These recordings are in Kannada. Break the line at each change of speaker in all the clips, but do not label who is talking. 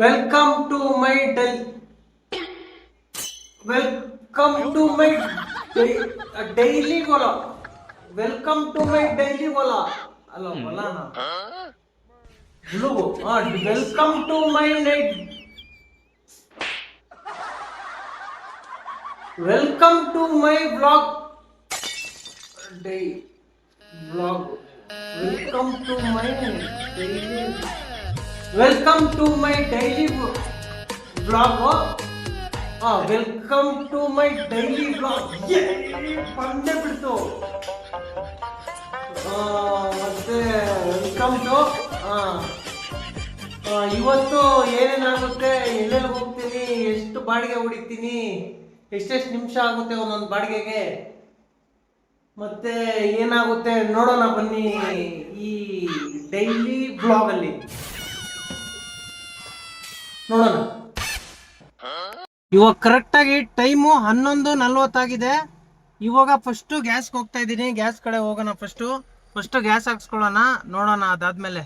Welcome to my welcome to my daily bola. Welcome to my daily bola. Hello, bola na. Logo. Welcome to my night. Welcome to my vlog. Day vlog. Welcome to my daily. Welcome to my daily vlog. Welcome to my daily vlog. ಬಂದೇ ಬಿಡ್ತು. ಮತ್ತೆ ವೆಲ್ಕಮ್ ಟು ಇವತ್ತು ಏನೇನಾಗುತ್ತೆ, ಎಲ್ಲೆಲ್ಲಿ ಹೋಗ್ತೀನಿ, ಎಷ್ಟು ಬಾಡಿಗೆ ಹೊಡಿತೀನಿ, ಎಷ್ಟೆಷ್ಟು ನಿಮಿಷ ಆಗುತ್ತೆ ಒಂದೊಂದು ಬಾಡಿಗೆಗೆ, ಮತ್ತೆ ಏನಾಗುತ್ತೆ ನೋಡೋಣ ಬನ್ನಿ ಈ ಡೈಲಿ ಬ್ಲಾಗಲ್ಲಿ ನೋಡೋಣ. ಇವಾಗ ಕರೆಕ್ಟಾಗಿ ಟೈಮು 11:40 ಇವಾಗ ಫಸ್ಟು ಗ್ಯಾಸ್ಗೆ ಹೋಗ್ತಾ ಇದ್ದೀನಿ. ಗ್ಯಾಸ್ ಕಡೆ ಹೋಗೋಣ. ಫಸ್ಟು ಗ್ಯಾಸ್ ಹಾಕ್ಸ್ಕೊಳ್ಳೋಣ, ನೋಡೋಣ. ಅದಾದ್ಮೇಲೆ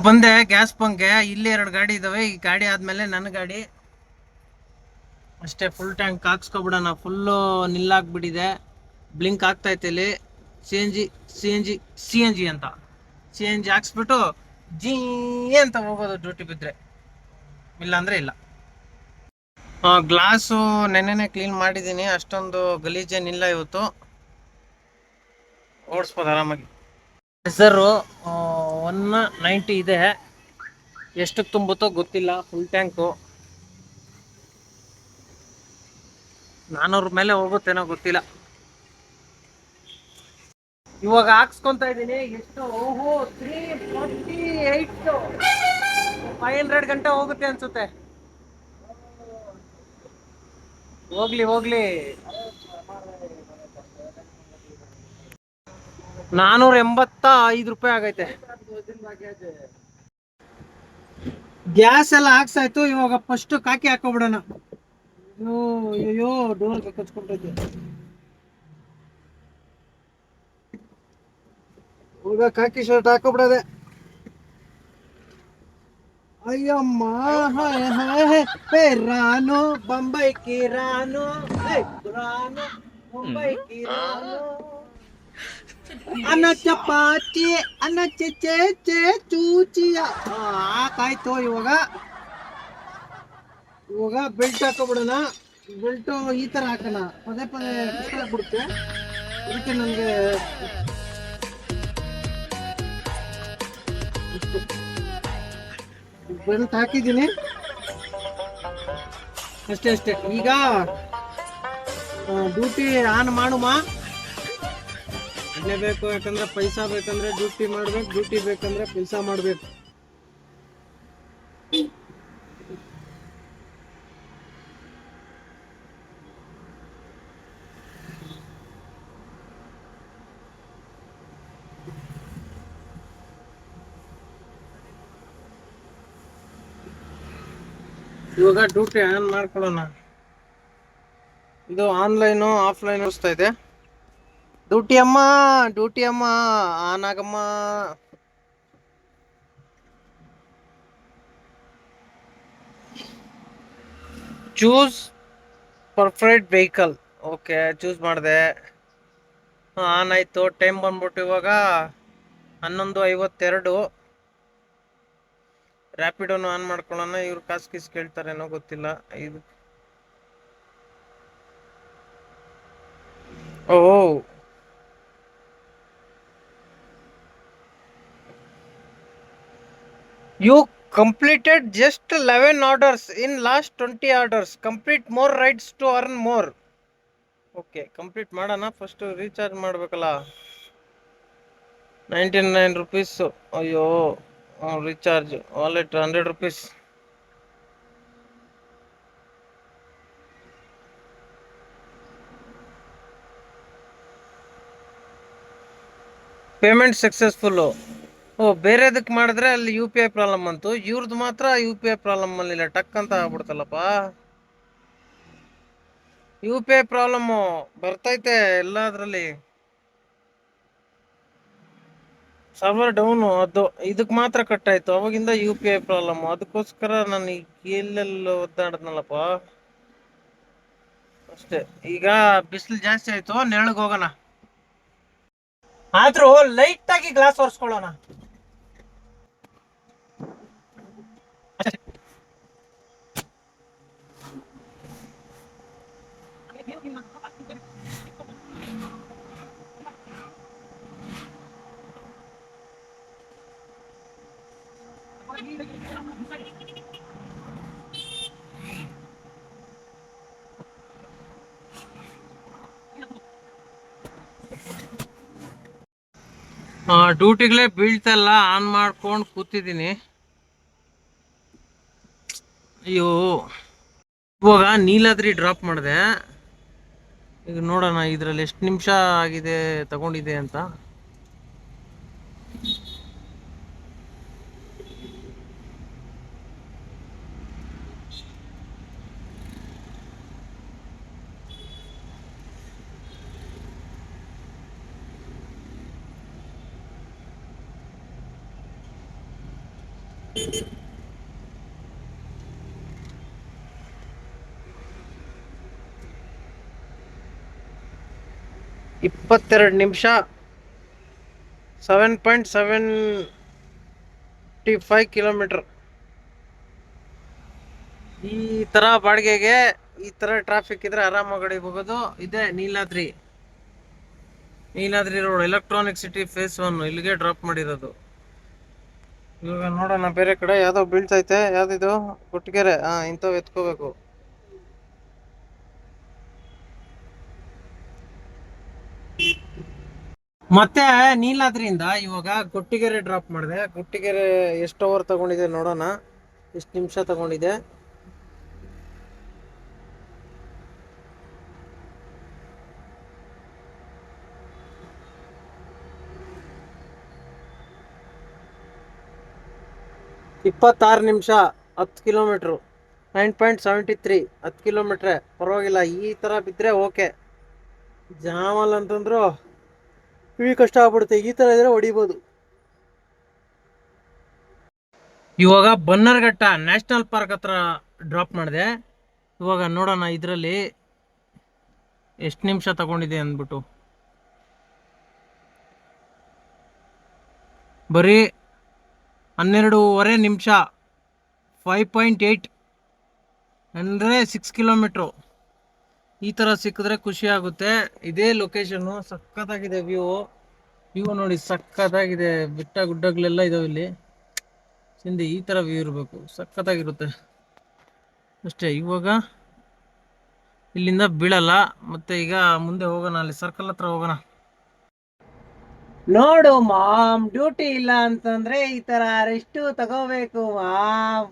ಬಂದೆ ಗ್ಯಾಸ್ ಬಂಕ್ಗೆ. ಇಲ್ಲಿ 2 ಗಾಡಿ ಇದಾವೆ. ಈ ಗಾಡಿ ಆದ್ಮೇಲೆ ನನ್ನ ಗಾಡಿ ಅಷ್ಟೇ. ಫುಲ್ ಟ್ಯಾಂಕ್ ಹಾಕ್ಸ್ಕೊಬಿಡೋಣ. ಫುಲ್ಲು ನಿಲ್ಲಾಗ್ಬಿಟ್ಟಿದೆ. ಬ್ಲಿಂಕ್ ಆಗ್ತೈತೆ ಇಲ್ಲಿ. ಸಿ ಎನ್ ಜಿ ಅಂತ ಹಾಕ್ಸ್ಬಿಟ್ಟು ಜೀ ಅಂತ ಹೋಗೋದು ಡ್ಯೂಟಿ ಬಿದ್ದರೆ, ಇಲ್ಲಾಂದ್ರೆ ಇಲ್ಲ. ಗ್ಲಾಸು ನೆನ್ನೆನೆ ಕ್ಲೀನ್ ಮಾಡಿದ್ದೀನಿ, ಅಷ್ಟೊಂದು ಗಲೀಜೇನಿಲ್ಲ. ಇವತ್ತು ಓಡಿಸ್ಬೋದು ಆರಾಮಾಗಿ. ಹೆಸರು 190 ಇದೆ. ಎಷ್ಟಕ್ಕೆ ತುಂಬುತ್ತೋ ಗೊತ್ತಿಲ್ಲ. ಫುಲ್ ಟ್ಯಾಂಕು 400 ಮೇಲೆ ಹೋಗುತ್ತೇನೋ ಗೊತ್ತಿಲ್ಲ. ಇವಾಗ ಹಾಕ್ಸ್ಕೊಂತ ಇದ್ದೀನಿ. ಎಷ್ಟು? 348, 500 ಗಂಟೆ ಹೋಗುತ್ತೆ ಅನ್ಸುತ್ತೆ. ಹೋಗ್ಲಿ 485 ರೂಪಾಯಿ ಆಗೈತೆ. ಗ್ಯಾಸ್ ಎಲ್ಲ ಹಾಕ್ಸಾಯ್ತು. ಇವಾಗ ಫಸ್ಟ್ ಕಾಕಿ ಹಾಕೋಬಿಡೋಣ. ಅಯ್ಯೋ ಡೋರ್ ಕಚ್ಕೊಂಡೈತೆ. ಇವಾಗ ಕಾಕಿ ಶರ್ಟ್ ಹಾಕೋಬಿಡೋದೆ. ಅಯ್ಯಮ್ಮ ರಾನು ಬೊಂಬೈ ಕಿ ರಾನು, ಮುಂಬೈ ಕಿ ರಾನು, ಅನ್ನ ಚಪಾತಿ ಅನ್ನ ಚೆ ಚೂಚಿಯ. ಹಾಕಾಯ್ತು. ಇವಾಗ ಬೆಲ್ಟ್ ಹಾಕೋಬಿಡೋಣ. ಬೆಲ್ಟು ಈ ತರ ಹಾಕೋಣ. ಪದೇ ಕಷ್ಟ ಆಗ್ಬಿಡುತ್ತೆ. ಅದಕ್ಕೆ ನನಗೆ ಬೆಲ್ಟ್ ಹಾಕಿದ್ದೀನಿ ಅಷ್ಟೇ. ಈಗ ಡ್ಯೂಟಿ ಆನ್ ಮಾಡುಮ. ಬೇಕು, ಯಾಕಂದ್ರೆ ಪೈಸಾ ಬೇಕಂದ್ರೆ ಡ್ಯೂಟಿ ಮಾಡ್ಬೇಕು, ಡ್ಯೂಟಿ ಬೇಕಂದ್ರೆ ಪೈಸಾ ಮಾಡ್ಬೇಕು. ಇವಾಗ ಡ್ಯೂಟಿ ಆನ್ ಮಾಡ್ಕೊಳ್ಳೋಣ. ಇದು ಆನ್ಲೈನು ಆಫ್ಲೈನ್ ಅನಿಸ್ತಾ ಇದೆ. ಡ್ಯೂಟಿ ಅಮ್ಮ ಆನ್ ಆಗಮ್ಮ. Choose perfect vehicle. Okay, choose ಮಾಡಿದೆ. ಆನ್ ಆಯ್ತು. ಟೈಮ್ ಬಂದ್ಬಿಟ್ಟು ಇವಾಗ 11:52. ರ್ಯಾಪಿಡೋನು ಆನ್ ಮಾಡ್ಕೊಳ್ಳೋಣ. ಇವ್ರು ಕಾಸು ಕೇಳ್ತಾರೇನೋ ಗೊತ್ತಿಲ್ಲ. You completed just 11 orders in last 20 orders. Complete more rides to earn more. Okay, complete ಮಾಡೋಣ. ಫಸ್ಟ್ ರೀಚಾರ್ಜ್ ಮಾಡಬೇಕಲ್ಲ. 99 rupees. ಅಯ್ಯೋ, recharge wallet 100 rupees. Payment successful. ಬೇರೆದಕ್ಕೆ ಮಾಡಿದ್ರೆ ಅಲ್ಲಿ UPI ಪ್ರಾಬ್ಲಮ್ ಅಂತು. ಇವ್ರದ್ದು ಮಾತ್ರ UPI ಪ್ರಾಬ್ಲಮ್ ಅಲ್ಲಿಲ್ಲ. ಟಕ್ ಅಂತ ಆಗ್ಬಿಡ್ತಲ್ಲಪ್ಪ. UPI ಪ್ರಾಬ್ಲಮ್ಮು ಬರ್ತೈತೆ ಎಲ್ಲದ್ರಲ್ಲಿ. Server down. ಅದು ಇದಕ್ಕೆ ಮಾತ್ರ ಕಟ್ ಆಯ್ತು, ಅವಾಗಿಂದ ಯು ಪಿ ಐ ಪ್ರಾಬ್ಲಮ್. ಅದಕ್ಕೋಸ್ಕರ ನಾನು ಈಗ ಎಲ್ಲೆಲ್ಲ ಒದ್ದಾಡ್ದನಲ್ಲಪ್ಪ ಅಷ್ಟೇ. ಈಗ ಬಿಸಿಲು ಜಾಸ್ತಿ ಆಯ್ತು, ನೆರಳಿಗೆ ಹೋಗೋಣ. ಆದ್ರೂ ಲೈಟ್ ಆಗಿ ಗ್ಲಾಸ್ ಒರೆಸ್ಕೊಳ್ಳೋಣ. ಡ್ಯೂಟಿಗಳೇ ಬೀಳ್ತಲ್ಲ, ಆನ್ ಮಾಡ್ಕೊಂಡು ಕೂತಿದ್ದೀನಿ. ಅಯ್ಯೋ, ಇವಾಗ ನೀಲಾದ್ರಿ ಡ್ರಾಪ್ ಮಾಡಿದೆ. ಈಗ ನೋಡೋಣ ಇದರಲ್ಲಿ ಎಷ್ಟು ನಿಮಿಷ ಆಗಿದೆ ತಗೊಂಡಿದೆ ಅಂತ. ಇಪ್ಪತ್ತೆರಡು ನಿಮಿಷ, 7.75 ಕಿಲೋಮೀಟರ್. ಈ ತರ ಬಾಡಿಗೆಗೆ ಈ ತರ ಟ್ರಾಫಿಕ್ ಇದ್ರೆ ಆರಾಮಾಗಿ ಹೋಗೋದು. ಇದೇ Neeladri road, electronic city face 1. ಇಲ್ಲಿಗೆ ಡ್ರಾಪ್ ಮಾಡಿರೋದು. ಇವಾಗ ನೋಡೋಣ ಬೇರೆ ಕಡೆ ಯಾವ್ದೋ ಬೀಳ್ತೈತೆ. ಯಾವ್ದಿದು? ಕೊಟ್ಟಿಗೆರೆ. ಇಂಥವು ಎತ್ಕೋಬೇಕು. ಮತ್ತೆ ನೀಲಾದ್ರಿಯಿಂದ ಇವಾಗ ಕೊಟ್ಟಿಗೆರೆ ಡ್ರಾಪ್ ಮಾಡಿದೆ. ಕೊಟ್ಟಿಗೆರೆ ಎಷ್ಟು ಅವರ್ ತಗೊಂಡಿದೆ ನೋಡೋಣ, ಎಷ್ಟು ನಿಮಿಷ ತಗೊಂಡಿದೆ. ಇಪ್ಪತ್ತಾರು ನಿಮಿಷ, 10 ಕಿಲೋಮೀಟ್ರು, 9.73, 10 ಕಿಲೋಮೀಟ್ರೆ. ಪರವಾಗಿಲ್ಲ, ಈ ತರ ಬಿದ್ರೆ ಓಕೆ. ಜಾಮಲ್ ಅಂತಂದ್ರು ಇವಿ ಕಷ್ಟ ಆಗ್ಬಿಡುತ್ತೆ. ಈ ತರ ಇದ್ರೆ ಹೊಡಿಬೋದು. ಇವಾಗ ಬನ್ನರ್ಘಟ್ಟ ನ್ಯಾಷನಲ್ ಪಾರ್ಕ್ ಹತ್ರ ಡ್ರಾಪ್ ಮಾಡಿದೆ. ಇವಾಗ ನೋಡೋಣ ಇದರಲ್ಲಿ ಎಷ್ಟು ನಿಮಿಷ ತಗೊಂಡಿದೆ ಅಂದ್ಬಿಟ್ಟು. ಬರೀ 12.5 ನಿಮಿಷ, 5.8 ಅಂದರೆ 6 ಕಿಲೋಮೀಟ್ರು. ಈ ಥರ ಸಿಕ್ಕಿದ್ರೆ ಖುಷಿ ಆಗುತ್ತೆ. ಇದೇ ಲೊಕೇಶನ್ನು, ಸಖತ್ತಾಗಿದೆ ವ್ಯೂ ನೋಡಿ, ಸಖತ್ತಾಗಿದೆ. ಬೆಟ್ಟ ಗುಡ್ಡಗಳೆಲ್ಲ ಇದಾವೆ ಇಲ್ಲಿ. ಹಿಂದೆ ಈ ಥರ ವ್ಯೂ ಇರಬೇಕು, ಸಖತ್ತಾಗಿರುತ್ತೆ ಅಷ್ಟೇ. ಇವಾಗ ಇಲ್ಲಿಂದ ಬೀಳಲ್ಲ. ಮತ್ತೆ ಈಗ ಮುಂದೆ ಹೋಗೋಣ, ಅಲ್ಲಿ ಸರ್ಕಲ್ ಹತ್ರ ಹೋಗೋಣ. ನೋಡು ಮಾಮ್, ಡ್ಯೂಟಿ ಇಲ್ಲ ಅಂತಂದ್ರೆ ಈ ತರ ರೆಸ್ಟ್ ತಗೋಬೇಕು ಮಾಮ್.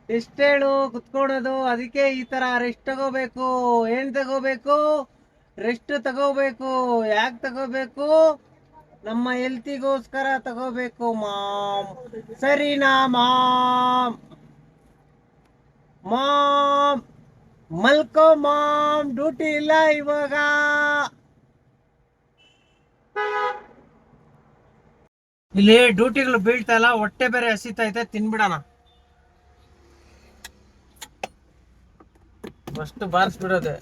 ಎಷ್ಟು ಹೇಳು ಕುತ್ಕೊಳೋದು, ಅದಕ್ಕೆ ಈ ತರ ರೆಸ್ಟ್ ತಗೋಬೇಕು. ಏನ್ ತಗೋಬೇಕು? ರೆಸ್ಟ್ ತಗೋಬೇಕು. ಯಾಕೆ ತಗೋಬೇಕು? ನಮ್ಮ ಹೆಲ್ತಿಗೋಸ್ಕರ ತಗೋಬೇಕು ಮಾಮ್. ಸರಿನಾ ಮಾಮ್? ಮಾಮ್ ಮಲ್ಕೋ ಮಾಮ್, ಡ್ಯೂಟಿ ಇಲ್ಲ ಇವಾಗ. ಇಲ್ಲಿ ಡ್ಯೂಟಿಗಳು ಬೀಳ್ತಾ ಇಲ್ಲ, ಹೊಟ್ಟೆ ಬೇರೆ ಹಸಿತೈತೆ, ತಿನ್ಬಿಡೋಣ. ಫಸ್ಟ್ ಬಾರಿಸ್ಬಿಡೋದೆ.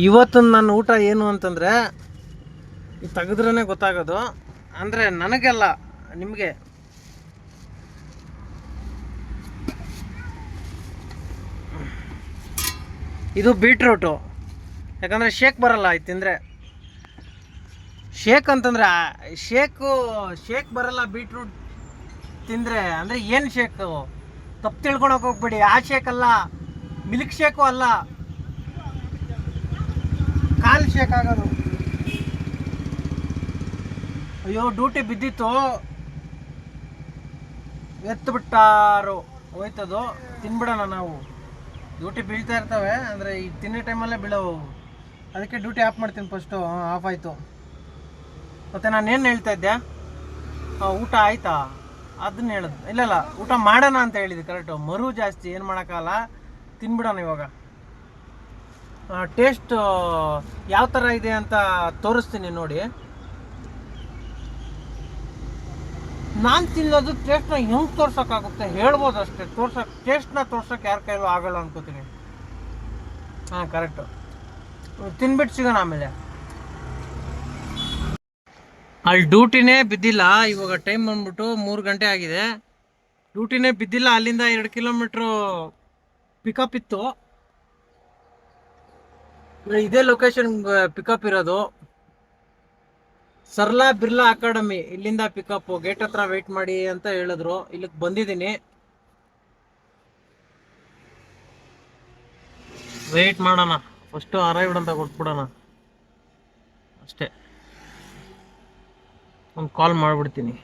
ಇವತ್ತು ನನ್ನ ಊಟ ಏನು ಅಂತಂದರೆ, ತೆಗೆದ್ರೇ ಗೊತ್ತಾಗೋದು. ಅಂದರೆ ನನಗೆಲ್ಲ, ನಿಮಗೆ. ಇದು ಬೀಟ್ರೂಟು, ಯಾಕಂದರೆ ಶೇಕ್ ಬರಲ್ಲ ಇದು ತಿಂದರೆ. ಶೇಕ್ ಅಂತಂದರೆ ಶೇಕ್ ಬರಲ್ಲ ಬೀಟ್ರೂಟ್ ತಿಂದರೆ. ಅಂದರೆ ಏನು ಶೇಕು? ತಪ್ಪು ತಿಳ್ಕೊಳಕ್ಕೆ ಹೋಗ್ಬೇಡಿ. ಆ ಶೇಕ್ ಅಲ್ಲ, ಮಿಲ್ಕ್ ಶೇಕು ಅಲ್ಲ, ಕಾಲು ಶೇಕ್ ಆಗೋದು. ಅಯ್ಯೋ, ಡ್ಯೂಟಿ ಬಿದ್ದಿತ್ತು, ಎತ್ತು ಬಿಟ್ಟಾರು. ಹೋಯ್ತದು, ತಿನ್ಬಿಡೋಣ ನಾವು. ಡ್ಯೂಟಿ ಬೀಳ್ತಾ ಇರ್ತವೆ, ಅಂದರೆ ಈ ತಿನ್ನೋ ಟೈಮಲ್ಲೇ ಬೀಳೋವು. ಅದಕ್ಕೆ ಡ್ಯೂಟಿ ಆಫ್ ಮಾಡ್ತೀನಿ ಫಸ್ಟು. ಆಫ್ ಆಯಿತು. ಮತ್ತು ನಾನು ಏನು ಹೇಳ್ತಾ ಇದ್ದೆ, ಊಟ ಆಯಿತಾ ಅದನ್ನ ಹೇಳೋದು. ಇಲ್ಲ ಊಟ ಮಾಡೋಣ ಅಂತ ಹೇಳಿದ್ದು ಕರೆಕ್ಟು. ಮರು ಜಾಸ್ತಿ ಏನು ಮಾಡೋಕ್ಕಾಗಲ್ಲ, ತಿನ್ಬಿಡೋಣ ಇವಾಗ. ಟೇಸ್ಟ್ ಯಾವ ಥರ ಇದೆ ಅಂತ ತೋರಿಸ್ತೀನಿ ನೋಡಿ. ನಾನು ತಿನ್ನೋದು ಟೇಸ್ಟ್ನ ಹೆಂಗೆ ತೋರ್ಸೋಕ್ಕಾಗುತ್ತೆ ಹೇಳ್ಬೋದು ಅಷ್ಟೇ. ಟೇಸ್ಟ್ನ ತೋರ್ಸೋಕೆ ಯಾರ ಕೈಲೂ ಆಗಲ್ಲ ಅನ್ಕೋತೀನಿ. ಹಾಂ ಕರೆಕ್ಟು. ತಿನ್ಬಿಟ್ಟು ಸಿಗೋಣ ಆಮೇಲೆ. ಅಲ್ಲಿ ಡ್ಯೂಟಿನೇ ಬಿದ್ದಿಲ್ಲ. ಇವಾಗ ಟೈಮ್ ಬಂದ್ಬಿಟ್ಟು 3 ಗಂಟೆ ಆಗಿದೆ. ಡ್ಯೂಟಿನೇ ಬಿದ್ದಿಲ್ಲ. ಅಲ್ಲಿಂದ 2 ಕಿಲೋಮೀಟ್ರು ಪಿಕಪ್ ಇತ್ತು. ಇದೇ ಲೊಕೇಶನ್ ಪಿಕಪ್ ಇರೋದು. ಸರ್ಲಾ ಬಿರ್ಲಾ ಅಕಾಡೆಮಿ, ಇಲ್ಲಿಂದ ಪಿಕಪ್. ಗೇಟ್ ಹತ್ರ ವೆಯ್ಟ್ ಮಾಡಿ ಅಂತ ಹೇಳಿದ್ರು. ಇಲ್ಲಿಗೆ ಬಂದಿದ್ದೀನಿ. ವೆಯ್ಟ್ ಮಾಡೋಣ. ಫಸ್ಟು ಅರೈವ್ಡ್ ಅಂತ ಕೊಟ್ಬಿಡೋಣ ಅಷ್ಟೇ. ಒಂದು ಕಾಲ್ ಮಾಡಿಬಿಡ್ತೀನಿ.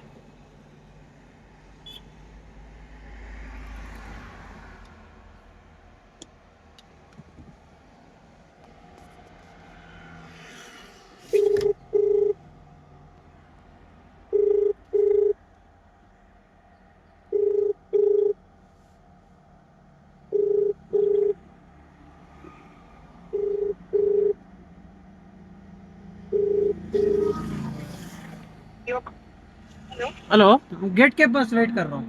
हेलो, गेट के पास वेट कर रहा हूँ.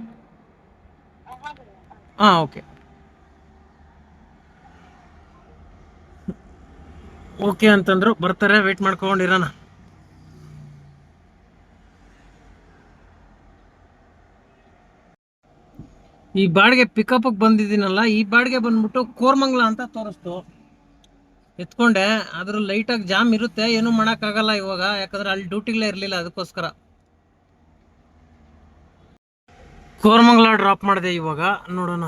हाँ ओके ಓಕೆ ಅಂತಂದ್ರು. ಬರ್ತಾರೆ, ವೇಟ್ ಮಾಡ್ಕೊಂಡಿರೋಣ. ಈ ಬಾಡಿಗೆ ಪಿಕಪ್ ಬಂದಿದ್ದೀನಲ್ಲ, ಈ ಬಾಡಿಗೆ ಬಂದ್ಬಿಟ್ಟು ಕೋರ್ಮಂಗ್ಲ ಅಂತ ತೋರಿಸ್ತು. ಎತ್ಕೊಂಡೆ. ಅದ್ರ ಲೈಟಾಗಿ ಜಾಮ್ ಇರುತ್ತೆ, ಏನೂ ಮಾಡೋಕ್ಕಾಗಲ್ಲ ಇವಾಗ, ಯಾಕಂದ್ರೆ ಅಲ್ಲಿ ಡ್ಯೂಟಿಗಳೇ ಇರಲಿಲ್ಲ. ಅದಕ್ಕೋಸ್ಕರ ಕೋರ್ಮಂಗ್ಲ ಡ್ರಾಪ್ ಮಾಡಿದೆ. ಇವಾಗ ನೋಡೋಣ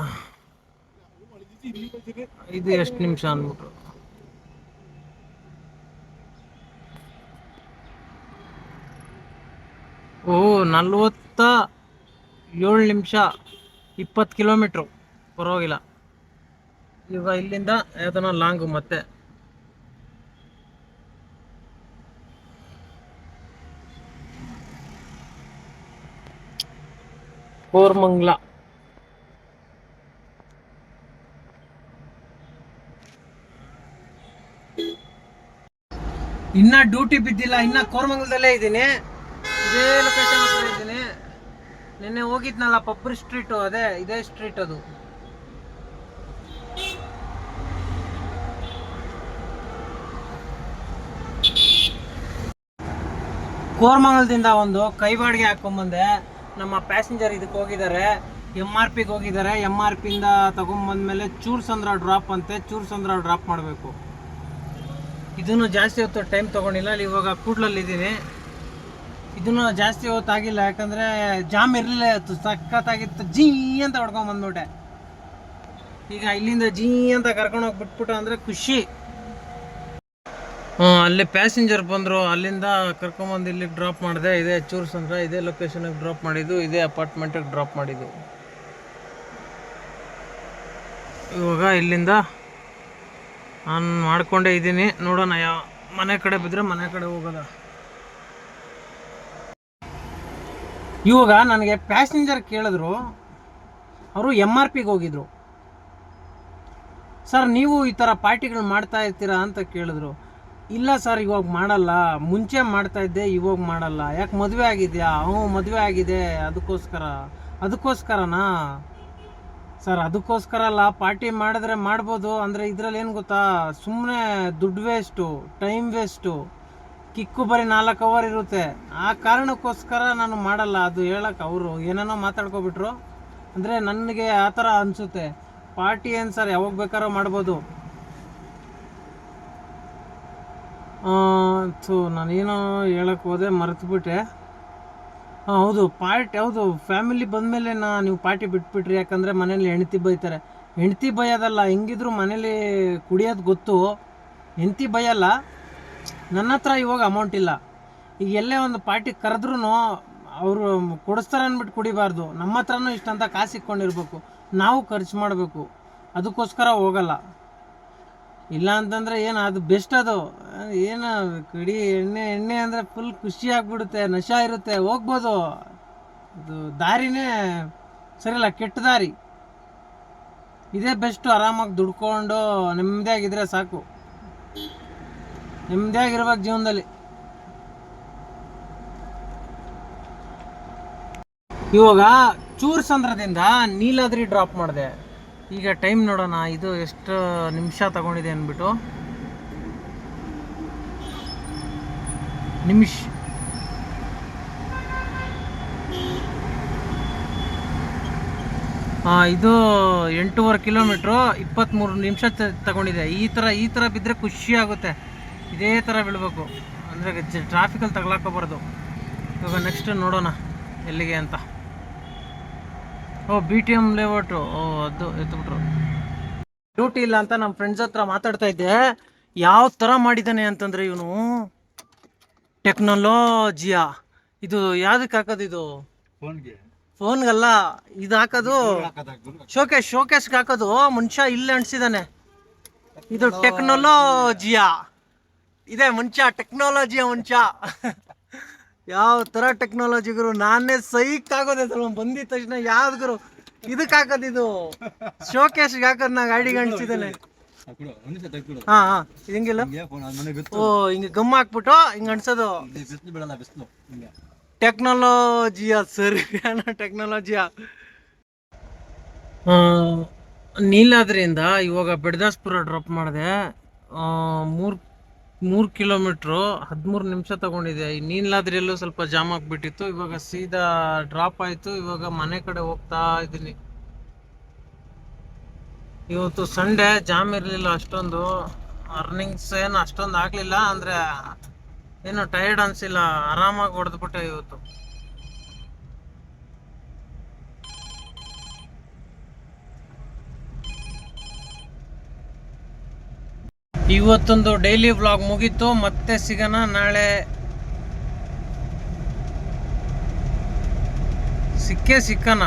ಇದು ಎಷ್ಟು ನಿಮಿಷ ಅಂದ್ಬಿಟ್ಟು. ಓ 47 ನಿಮಿಷ, 20 ಕಿಲೋಮೀಟ್ರು. ಪರವಾಗಿಲ್ಲ. ಇವಾಗ ಇಲ್ಲಿಂದ ಯಾವ್ದನ ಲಾಂಗು ಮತ್ತೆ. ಕೋರ್ಮಂಗ್ಲ ಇನ್ನ ಡ್ಯೂಟಿ ಬಿದ್ದಿಲ್ಲ. ಇನ್ನ ಕೋರ್ಮಂಗ್ಲದಲ್ಲೇ ಇದ್ದೀನಿ. ಇದೇ ಲೊಕೇಶನ್ ಹತ್ರ ಇದ್ದೀನಿ. ನಿನ್ನೆ ಹೋಗಿದ್ನಲ್ಲ ಪಪ್ಪರ್ ಸ್ಟ್ರೀಟು, ಅದೇ ಇದೇ ಸ್ಟ್ರೀಟ್ ಅದು. ಕೋರ್ಮಂಗಲದಿಂದ ಒಂದು ಕೈ ಬಾಡಿಗೆ ಹಾಕೊಂಬಂದೆ. ನಮ್ಮ ಪ್ಯಾಸೆಂಜರ್ ಇದಕ್ಕೆ ಹೋಗಿದ್ದಾರೆ, MRPಗೆ ಹೋಗಿದ್ದಾರೆ. MRPಯಿಂದ ತಗೊಂಬಂದ್ಮೇಲೆ ಚೂರ್ಸಂದ್ರ ಡ್ರಾಪ್ ಅಂತೆ. ಚೂರ್ಸಂದ್ರ ಡ್ರಾಪ್ ಮಾಡಬೇಕು. ಇದನ್ನು ಜಾಸ್ತಿ ಹೊತ್ತು ಟೈಮ್ ತೊಗೊಂಡಿಲ್ಲ. ಅಲ್ಲಿ ಇವಾಗ ಕೂಡ್ಲಲ್ಲಿದ್ದೀನಿ. ಇದನ್ನು ಜಾಸ್ತಿ ಹೊತ್ತಾಗಿಲ್ಲ, ಯಾಕಂದರೆ ಜಾಮ್ ಇರಲಿಲ್ಲ. ಇವತ್ತು ಸಖತ್ತಾಗಿತ್ತು. ಜೀ ಅಂತ ಹೊಡ್ಕೊಂಬಂದ್ಬಿಟ್ಟೆ. ಈಗ ಇಲ್ಲಿಂದ ಜೀ ಅಂತ ಕರ್ಕೊಂಡೋಗಿ ಬಿಟ್ಬಿಟ್ಟು ಅಂದರೆ ಖುಷಿ. ಅಲ್ಲಿ ಪ್ಯಾಸೆಂಜರ್ ಬಂದರು, ಅಲ್ಲಿಂದ ಕರ್ಕೊಂಬಂದು ಇಲ್ಲಿಗೆ ಡ್ರಾಪ್ ಮಾಡಿದೆ. ಇದೇ ಚೂರ್ಸಂದ್ರ, ಇದೇ ಲೊಕೇಶನಿಗೆ ಡ್ರಾಪ್ ಮಾಡಿದ್ದು, ಇದೇ ಅಪಾರ್ಟ್ಮೆಂಟಿಗೆ ಡ್ರಾಪ್ ಮಾಡಿದ್ದು. ಇವಾಗ ಇಲ್ಲಿಂದ ನಾನು ಮಾಡ್ಕೊಂಡೇ ಇದ್ದೀನಿ. ನೋಡೋಣ, ಯಾವ ಮನೆ ಕಡೆ ಬಿದ್ದರೆ ಮನೆ ಕಡೆ ಹೋಗೋದ. ಇವಾಗ ನನಗೆ ಪ್ಯಾಸೆಂಜರ್ ಕೇಳಿದ್ರು, ಅವರು MRPಗೆ ಹೋಗಿದ್ರು. ಸರ್ ನೀವು ಈ ಥರ ಪಾರ್ಟಿಗಳು ಮಾಡ್ತಾ ಇರ್ತೀರಾ ಅಂತ ಕೇಳಿದ್ರು. ಇಲ್ಲ ಸರ್, ಇವಾಗ ಮಾಡಲ್ಲ. ಮುಂಚೆ ಮಾಡ್ತಾ ಇದ್ದೆ, ಇವಾಗ ಮಾಡಲ್ಲ. ಯಾಕೆ, ಮದುವೆ ಆಗಿದೆಯಾ? ಮದುವೆ ಆಗಿದೆ, ಅದಕ್ಕೋಸ್ಕರನಾ ಸರ್? ಅದಕ್ಕೋಸ್ಕರ ಅಲ್ಲ, ಪಾರ್ಟಿ ಮಾಡಿದ್ರೆ ಮಾಡ್ಬೋದು. ಅಂದರೆ ಇದರಲ್ಲಿ ಏನು ಗೊತ್ತಾ, ಸುಮ್ಮನೆ ದುಡ್ಡು ವೇಸ್ಟು, ಟೈಮ್ ವೇಸ್ಟು. ಕಿಕ್ಕು ಬರೀ 4 ಅವರ್ ಇರುತ್ತೆ. ಆ ಕಾರಣಕ್ಕೋಸ್ಕರ ನಾನು ಮಾಡಲ್ಲ. ಅದು ಹೇಳಕ್ಕೆ ಅವರು ಏನೇನೋ ಮಾತಾಡ್ಕೊಬಿಟ್ರು. ಅಂದರೆ ನನಗೆ ಆ ಥರ ಅನಿಸುತ್ತೆ. ಪಾರ್ಟಿ ಏನು ಸರ್, ಯಾವಾಗ ಬೇಕಾದ್ರೂ ಮಾಡ್ಬೋದು. ನಾನೇನೋ ಹೇಳಕ್ಕೆ ಹೋದೆ, ಮರೆತುಬಿಟ್ಟೆ. ಹೌದು, ಹೌದು, ಫ್ಯಾಮಿಲಿ ಬಂದಮೇಲೆ ನೀವು ಪಾರ್ಟಿ ಬಿಟ್ಬಿಟ್ರಿ. ಯಾಕಂದರೆ ಮನೇಲಿ ಹೆಂಡ್ತಿ ಬೈತಾರೆ. ಹೆಂಡ್ತಿ ಬೈಯೋದಲ್ಲ, ಹೆಂಗಿದ್ರು ಮನೇಲಿ ಕುಡಿಯೋದು ಗೊತ್ತು. ಹೆಂಡ್ತಿ ಬೈಯಲ್ಲ. ನನ್ನ ಹತ್ರ ಇವಾಗ ಅಮೌಂಟ್ ಇಲ್ಲ. ಈಗ ಎಲ್ಲೇ ಒಂದು ಪಾರ್ಟಿ ಕರೆದ್ರೂ ಅವರು ಕೊಡಿಸ್ತಾರೆ ಅಂದ್ಬಿಟ್ಟು ಕುಡಿಬಾರ್ದು. ನಮ್ಮ ಹತ್ರನೂ ಇಷ್ಟಂತ ಕಾಸು ಇಟ್ಕೊಂಡಿರ್ಬೇಕು. ನಾವು ಖರ್ಚು ಮಾಡಬೇಕು, ಅದಕ್ಕೋಸ್ಕರ ಹೋಗಲ್ಲ. ಇಲ್ಲ ಅಂತಂದರೆ ಏನು ಅದು ಬೆಸ್ಟ್. ಅದು ಏನು ಕಡಿ ಎಣ್ಣೆ ಎಣ್ಣೆ ಅಂದರೆ ಫುಲ್ ಖುಷಿ ಆಗಿಬಿಡುತ್ತೆ, ನಶೆ ಇರುತ್ತೆ, ಹೋಗ್ಬೋದು. ಅದು ದಾರಿನೇ ಸರಿಯಲ್ಲ, ಕೆಟ್ಟ ದಾರಿ. ಇದೇ ಬೆಸ್ಟು. ಆರಾಮಾಗಿ ದುಡ್ಕೊಂಡು ನೆಮ್ಮದಿಯಾಗಿದ್ರೆ ಸಾಕು. ನೆಮ್ಮದಿಯಾಗಿರ್ಬೇಕು ಜೀವನದಲ್ಲಿ. ಇವಾಗ ಚೂರ್ಸಂದ್ರದಿಂದ ನೀಲಾದ್ರಿ ಡ್ರಾಪ್ ಮಾಡಿದೆ. ಈಗ ಟೈಮ್ ನೋಡೋಣ, ಇದು ಎಷ್ಟು ನಿಮಿಷ ತಗೊಂಡಿದೆ ಅಂದ್ಬಿಟ್ಟು. ಇದು 8.5 ಕಿಲೋಮೀಟ್ರು 23 ನಿಮಿಷ ತಗೊಂಡಿದೆ. ಈ ಥರ ಬಿದ್ದರೆ ಖುಷಿ ಆಗುತ್ತೆ. ಇದೇ ಥರ ಬೀಳ್ಬೇಕು ಅಂದರೆ ಟ್ರಾಫಿಕಲ್ಲಿ ತಗೊಳಕೋಬಾರ್ದು. ಇವಾಗ ನೆಕ್ಸ್ಟ್ ನೋಡೋಣ ಎಲ್ಲಿಗೆ ಅಂತ. BTM layout. ಅದು ಎತ್ಬಿಟ್ರು. ಡ್ಯೂಟಿ ಇಲ್ಲ ಅಂತ ನಮ್ಮ ಫ್ರೆಂಡ್ಸ್ ಹತ್ರ ಮಾತಾಡ್ತಾ ಇದ್ದೆ. ಯಾವ ಥರ ಮಾಡಿದ್ದಾನೆ ಅಂತಂದರೆ ಇವನು ಟೆಕ್ನಾಲಜಿಯಾ. ಇದು ಯಾವುದಕ್ಕೆ ಹಾಕೋದು? ಇದು ಫೋನ್ಗಲ್ಲ, ಇದು ಹಾಕೋದು ಶೋಕೇಸ್ಗೆ ಹಾಕೋದು. ಮನುಷ್ಯ ಇಲ್ಲೇ ಅಣಿಸಿದಾನೆ. ಇದು ಟೆಕ್ನಾಲಜಿಯಾ ಇದೆ ಮನುಷ್ಯ, ಟೆಕ್ನಾಲಜಿಯ ಮನುಷ್ಯ. ಯಾವ ಥರ ಟೆಕ್ನಾಲಜಿ ಗುರು, ನಾನೇ ಸೈಕ್ ಆಗೋದೆ ಸ್ವಲ್ಪ ಬಂದಿದ ತಕ್ಷಣ. ಯಾವ್ದು ಗುರು ಇದಕ್ಕೆ ಹಾಕೋದು? ಇದು ಶೋಕೇಸ್ಗೆ ಹಾಕೋದು. ನಾ ಗಾಡಿಗೆ ಅಣಿಸಿದ್ದಾನೆ. ಹಾಂ ಹಿಂಗಿಲ್ಲ. ಹಿಂಗೆ ಗಮ್ ಹಾಕ್ಬಿಟ್ಟು ಹಿಂಗೆ ಅನ್ಸೋದು. ಟೆಕ್ನಾಲಜಿಯ ಸರಿ, ಟೆಕ್ನಾಲಜಿಯ. ನೀಲಾದ್ರಿಯಿಂದ ಇವಾಗ ಬೆಡದಾಸ್ಪುರ ಡ್ರಾಪ್ ಮಾಡಿದೆ. 3 ಕಿಲೋಮೀಟ್ರು 13 ನಿಮಿಷ ತಗೊಂಡಿದೆ. ಈ ನೀಲಾದ್ರಿಯಲ್ಲೂ ಸ್ವಲ್ಪ ಜಾಮ್ ಆಗಿಬಿಟ್ಟಿತ್ತು. ಇವಾಗ ಸೀದಾ ಡ್ರಾಪ್ ಆಯಿತು. ಇವಾಗ ಮನೆ ಕಡೆ ಹೋಗ್ತಾ ಇದ್ದೀನಿ. ಇವತ್ತು ಸಂಡೇ, ಜಾಮ್ ಇರಲಿಲ್ಲ ಅಷ್ಟೊಂದು. ಅರ್ನಿಂಗ್ಸ್ ಏನು ಅಷ್ಟೊಂದು ಆಗಲಿಲ್ಲ, ಅಂದರೆ ಏನು ಟಯರ್ಡ್ ಅನಿಸಿಲ್ಲ. ಆರಾಮಾಗಿ ಹೊಡೆದ್ಬಿಟ್ಟೆ ಇವತ್ತು. ಇವತ್ತೊಂದು ಡೈಲಿ ವ್ಲಾಗ್ ಮುಗೀತು. ಮತ್ತೆ ಸಿಗೋಣ ನಾಳೆ. ಸಿಕ್ಕಣ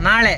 ನಾಳೆ.